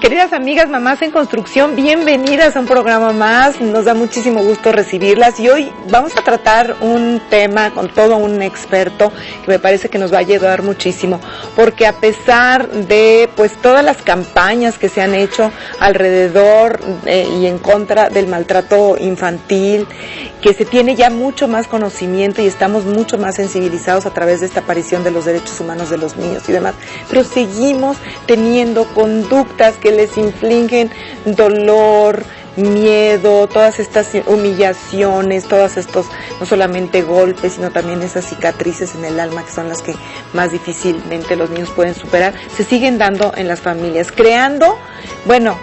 Queridas amigas, mamás en construcción, bienvenidas a un programa más. Nos da muchísimo gusto recibirlas y hoy vamos a tratar un tema con todo un experto que me parece que nos va a ayudar muchísimo, porque a pesar de pues todas las campañas que se han hecho alrededor y en contra del maltrato infantil, que se tiene ya mucho más conocimiento y estamos mucho más sensibilizados a través de esta aparición de los derechos humanos de los niños y demás, pero seguimos teniendo conductas que les infligen dolor, miedo, todas estas humillaciones, todos estos, no solamente golpes, sino también esas cicatrices en el alma que son las que más difícilmente los niños pueden superar, se siguen dando en las familias, creando, bueno,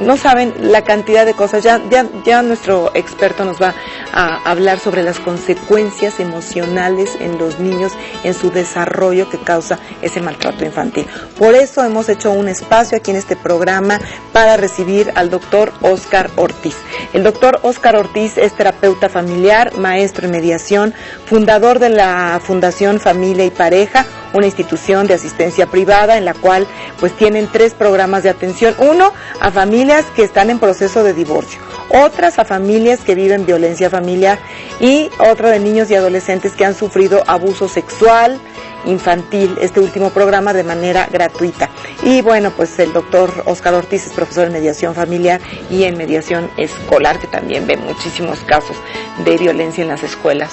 no saben la cantidad de cosas. Ya nuestro experto nos va a hablar sobre las consecuencias emocionales en los niños, en su desarrollo que causa ese maltrato infantil. Por eso hemos hecho un espacio aquí en este programa para recibir al doctor Óscar Ortiz. El doctor Óscar Ortiz es terapeuta familiar, maestro en mediación, fundador de la Fundación Familia y Pareja, una institución de asistencia privada en la cual pues tienen 3 programas de atención, uno a familias que están en proceso de divorcio, otras a familias que viven violencia familiar y otro de niños y adolescentes que han sufrido abuso sexual infantil, este último programa de manera gratuita. Y bueno, pues el doctor Óscar Ortiz es profesor en mediación familiar y en mediación escolar, que también ve muchísimos casos de violencia en las escuelas.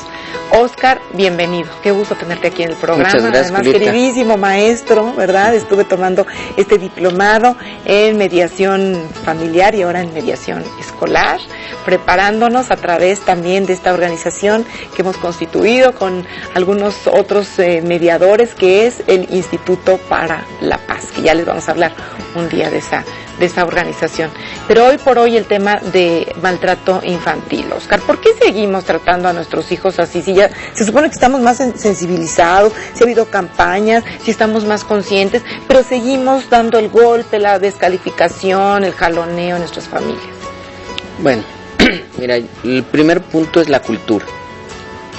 Óscar, bienvenido, qué gusto tenerte aquí en el programa. Muchas gracias, además, Julieta. Queridísimo maestro, ¿verdad? Estuve tomando este diplomado en mediación familiar y ahora en mediación escolar, preparándonos a través también de esta organización que hemos constituido con algunos otros mediadores, que es el Instituto para la Paz, que ya les vamos a hablar un día de esa organización. Pero hoy por hoy el tema de maltrato infantil, Óscar, ¿por qué seguimos tratando a nuestros hijos así? Si ya se supone que estamos más sensibilizados, si ha habido campañas, si estamos más conscientes, pero seguimos dando el golpe, la descalificación, el jaloneo en nuestras familias. Bueno, mira, el primer punto es la cultura.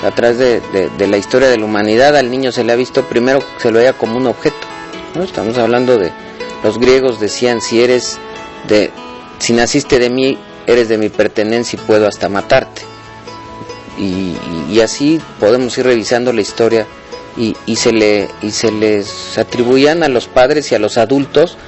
A través de la historia de la humanidad, al niño se le ha visto primero, se lo veía como un objeto, ¿no? Estamos hablando de, los griegos decían, si naciste de mí, eres de mi pertenencia y puedo hasta matarte. Y así podemos ir revisando la historia y se les atribuían a los padres y a los adultos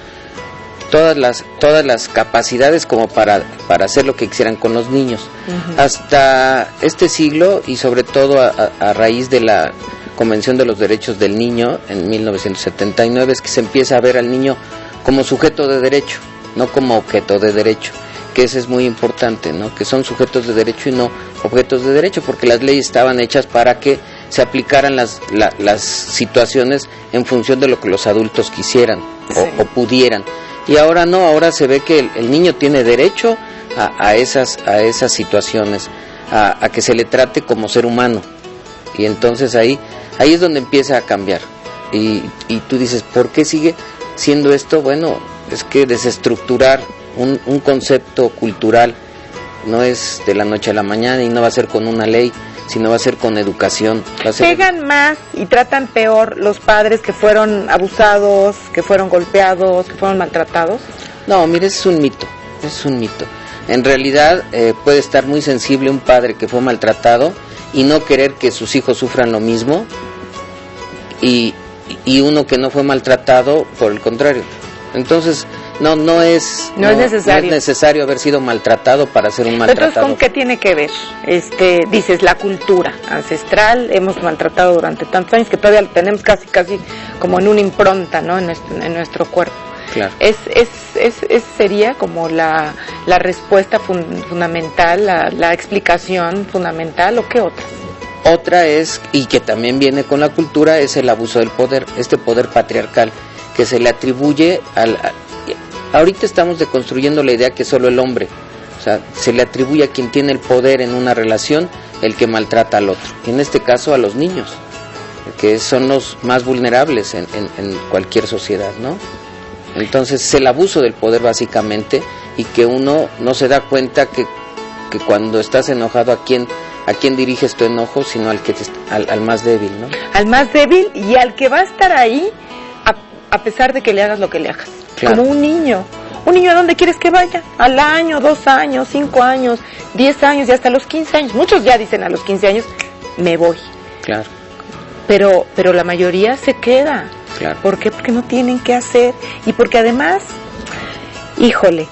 todas las capacidades como para hacer lo que quisieran con los niños. Uh-huh. Hasta este siglo, y sobre todo a raíz de la Convención de los Derechos del Niño en 1979, es que se empieza a ver al niño como sujeto de derecho, no como objeto de derecho, que eso es muy importante, ¿no? Que son sujetos de derecho y no objetos de derecho, porque las leyes estaban hechas para que se aplicaran las situaciones en función de lo que los adultos quisieran, sí, o pudieran. Y ahora no, ahora se ve que el niño tiene derecho a esas situaciones, a que se le trate como ser humano. Y entonces ahí es donde empieza a cambiar. Y tú dices, ¿por qué sigue siendo esto? Bueno, es que desestructurar un concepto cultural no es de la noche a la mañana y no va a ser con una ley, sino va a ser con educación. ¿Pegan más y tratan peor los padres que fueron abusados, que fueron golpeados, que fueron maltratados? No, mire, es un mito. En realidad puede estar muy sensible un padre que fue maltratado y no querer que sus hijos sufran lo mismo, y uno que no fue maltratado, por el contrario. Entonces, no es necesario haber sido maltratado para ser un maltratado. Entonces, ¿con qué tiene que ver? Dices, la cultura ancestral, hemos maltratado durante tantos años que todavía lo tenemos casi como en una impronta, ¿no? En nuestro cuerpo. Claro. Sería como la respuesta fundamental, la explicación fundamental, ¿o qué otra? Otra es, y que también viene con la cultura, es el abuso del poder, este poder patriarcal que se le atribuye ahorita estamos deconstruyendo la idea que solo el hombre, o sea, se le atribuye a quien tiene el poder en una relación el que maltrata al otro, y en este caso a los niños, que son los más vulnerables en cualquier sociedad, ¿no? Entonces es el abuso del poder básicamente, y que uno no se da cuenta que cuando estás enojado a quién diriges tu enojo, sino al más débil, ¿no? Al más débil y al que va a estar ahí a pesar de que le hagas lo que le hagas. Claro. Como un niño ¿Un niño a dónde quieres que vaya? Al año, 2 años, 5 años, 10 años y hasta los 15 años. Muchos ya dicen a los 15 años, me voy. Claro. Pero la mayoría se queda. Claro. ¿Por qué? Porque no tienen qué hacer. Y porque además, híjole,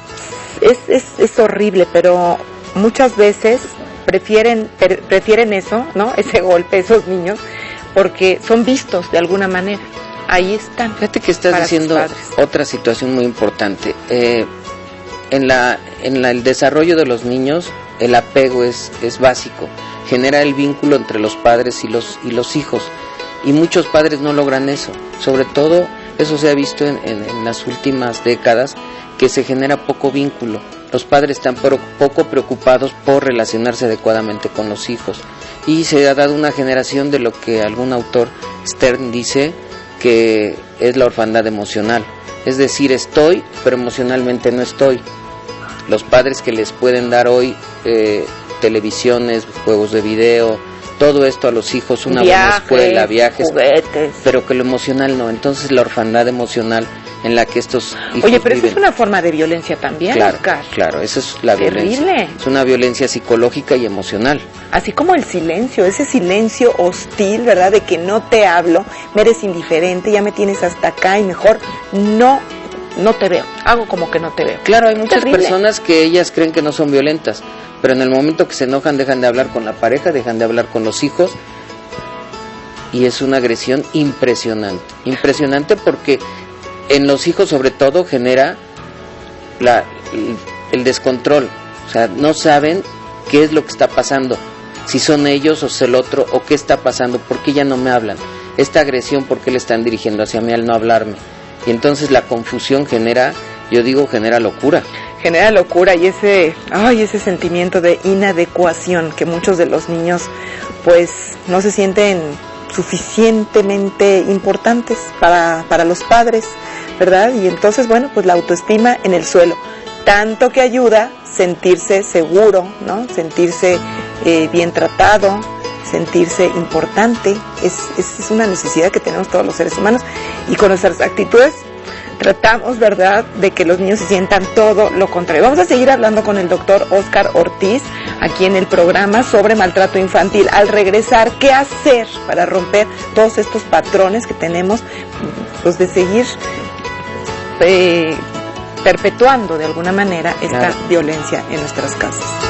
es horrible, pero muchas veces prefieren eso, ¿no? Ese golpe, esos niños, porque son vistos de alguna manera. Ahí están. Fíjate que estás diciendo otra situación muy importante. En el desarrollo de los niños, el apego es básico. Genera el vínculo entre los padres y los hijos. Y muchos padres no logran eso. Sobre todo, eso se ha visto en las últimas décadas, que se genera poco vínculo. Los padres están poco preocupados por relacionarse adecuadamente con los hijos. Y se ha dado una generación de lo que algún autor, Stern, dice que es la orfandad emocional. Es decir, estoy, pero emocionalmente no estoy. Los padres que les pueden dar hoy televisiones, juegos de video, todo esto a los hijos, una buena escuela, viajes, juguetes, pero que lo emocional no. Entonces la orfandad emocional en la que estos hijos Oye, pero viven. eso es una forma de violencia también, Claro, Oscar. claro, esa es la Terrible. violencia. Es una violencia psicológica y emocional. Así como el silencio, ese silencio hostil, ¿verdad? De que no te hablo, me eres indiferente, ya me tienes hasta acá y mejor no te veo. Hago como que no te veo. Claro, hay muchas Terrible. personas que ellas creen que no son violentas, pero en el momento que se enojan dejan de hablar con la pareja, dejan de hablar con los hijos, y es una agresión impresionante. Impresionante porque en los hijos sobre todo genera el descontrol. O sea, no saben qué es lo que está pasando, si son ellos o es el otro, o qué está pasando, por qué ya no me hablan. Esta agresión, ¿por qué le están dirigiendo hacia mí al no hablarme? Y entonces la confusión genera locura. Genera locura y ese sentimiento de inadecuación que muchos de los niños pues no se sienten suficientemente importantes para los padres, ¿verdad? Y entonces, bueno, pues la autoestima en el suelo, tanto que ayuda sentirse seguro, ¿no? Sentirse bien tratado, sentirse importante, es una necesidad que tenemos todos los seres humanos, y con nuestras actitudes tratamos, ¿verdad?, de que los niños se sientan todo lo contrario. Vamos a seguir hablando con el doctor Óscar Ortiz aquí en el programa sobre maltrato infantil. Al regresar, ¿qué hacer para romper todos estos patrones que tenemos, pues de seguir perpetuando de alguna manera esta violencia en nuestras casas?